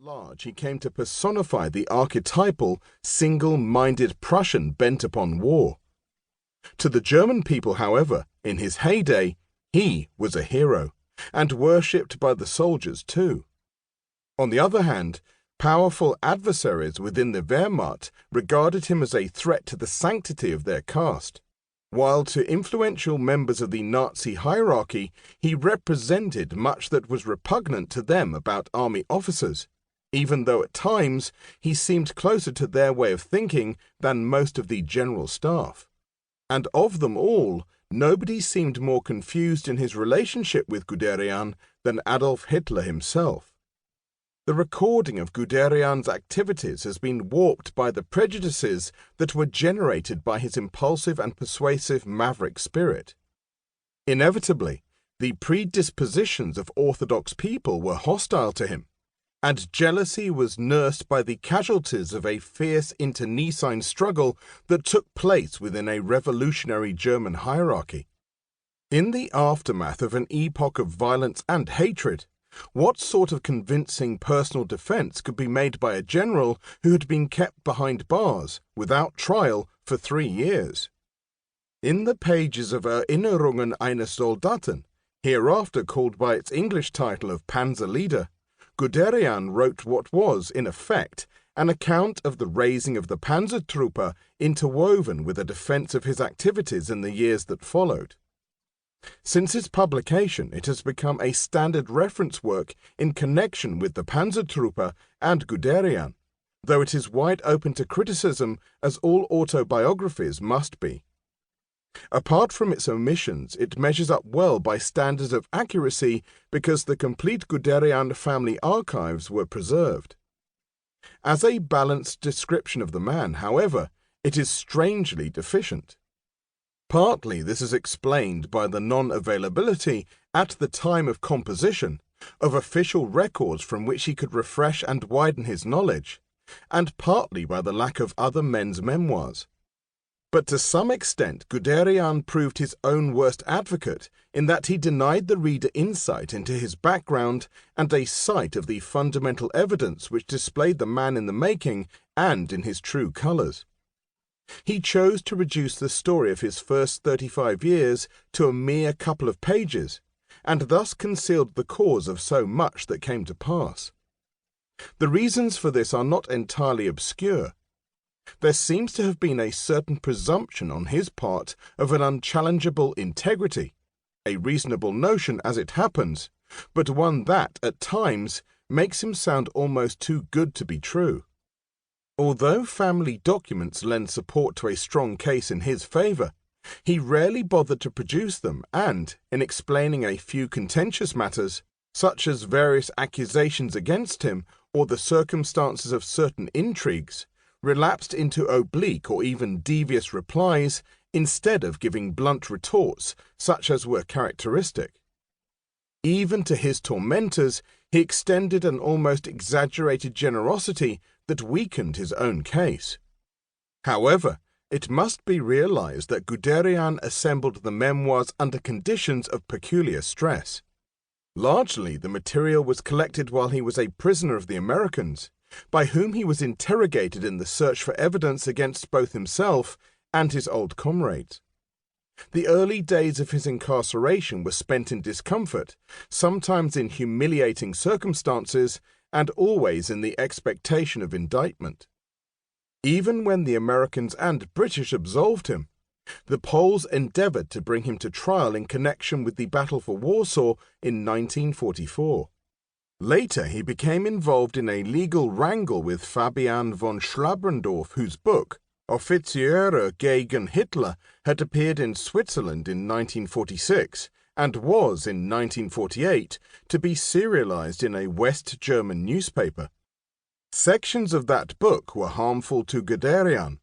large, he came to personify the archetypal, single-minded Prussian bent upon war. To the German people, however, in his heyday, he was a hero, and worshipped by the soldiers too. On the other hand, powerful adversaries within the Wehrmacht regarded him as a threat to the sanctity of their caste, while to influential members of the Nazi hierarchy he represented much that was repugnant to them about army officers, even though at times he seemed closer to their way of thinking than most of the general staff. And of them all, nobody seemed more confused in his relationship with Guderian than Adolf Hitler himself. The recording of Guderian's activities has been warped by the prejudices that were generated by his impulsive and persuasive maverick spirit. Inevitably, the predispositions of Orthodox people were hostile to him, and jealousy was nursed by the casualties of a fierce internecine struggle that took place within a revolutionary German hierarchy. In the aftermath of an epoch of violence and hatred, what sort of convincing personal defense could be made by a general who had been kept behind bars, without trial, for 3 years? In the pages of Erinnerungen eines Soldaten, hereafter called by its English title of Panzer Leader, Guderian wrote what was, in effect, an account of the raising of the Panzertruppe interwoven with a defense of his activities in the years that followed. Since its publication, it has become a standard reference work in connection with the Panzertruppe and Guderian, though it is wide open to criticism, as all autobiographies must be. Apart from its omissions, it measures up well by standards of accuracy because the complete Guderian family archives were preserved. As a balanced description of the man, however, it is strangely deficient. Partly this is explained by the non-availability, at the time of composition, of official records from which he could refresh and widen his knowledge, and partly by the lack of other men's memoirs. But to some extent Guderian proved his own worst advocate in that he denied the reader insight into his background and a sight of the fundamental evidence which displayed the man in the making and in his true colours. He chose to reduce the story of his first 35 years to a mere couple of pages, and thus concealed the cause of so much that came to pass. The reasons for this are not entirely obscure. There seems to have been a certain presumption on his part of an unchallengeable integrity, a reasonable notion as it happens, but one that, at times, makes him sound almost too good to be true. Although family documents lend support to a strong case in his favour, he rarely bothered to produce them and, in explaining a few contentious matters, such as various accusations against him or the circumstances of certain intrigues, relapsed into oblique or even devious replies instead of giving blunt retorts such as were characteristic. Even to his tormentors he extended an almost exaggerated generosity that weakened his own case. However, it must be realized that Guderian assembled the memoirs under conditions of peculiar stress. Largely, the material was collected while he was a prisoner of the Americans, by whom he was interrogated in the search for evidence against both himself and his old comrades. The early days of his incarceration were spent in discomfort, sometimes in humiliating circumstances, and always in the expectation of indictment. Even when the Americans and British absolved him, the Poles endeavoured to bring him to trial in connection with the Battle for Warsaw in 1944. Later he became involved in a legal wrangle with Fabian von Schlabrendorff, whose book, Offiziere gegen Hitler, had appeared in Switzerland in 1946, and was, in 1948, to be serialized in a West German newspaper. Sections of that book were harmful to Guderian.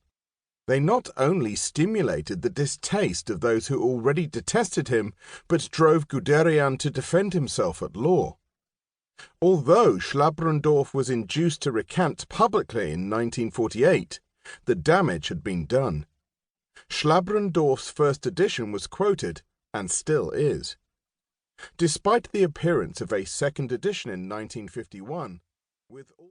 They not only stimulated the distaste of those who already detested him, but drove Guderian to defend himself at law. Although Schlabrendorff was induced to recant publicly in 1948, the damage had been done. Schlabrendorff's first edition was quoted, and still is. Despite the appearance of a second edition in 1951, with all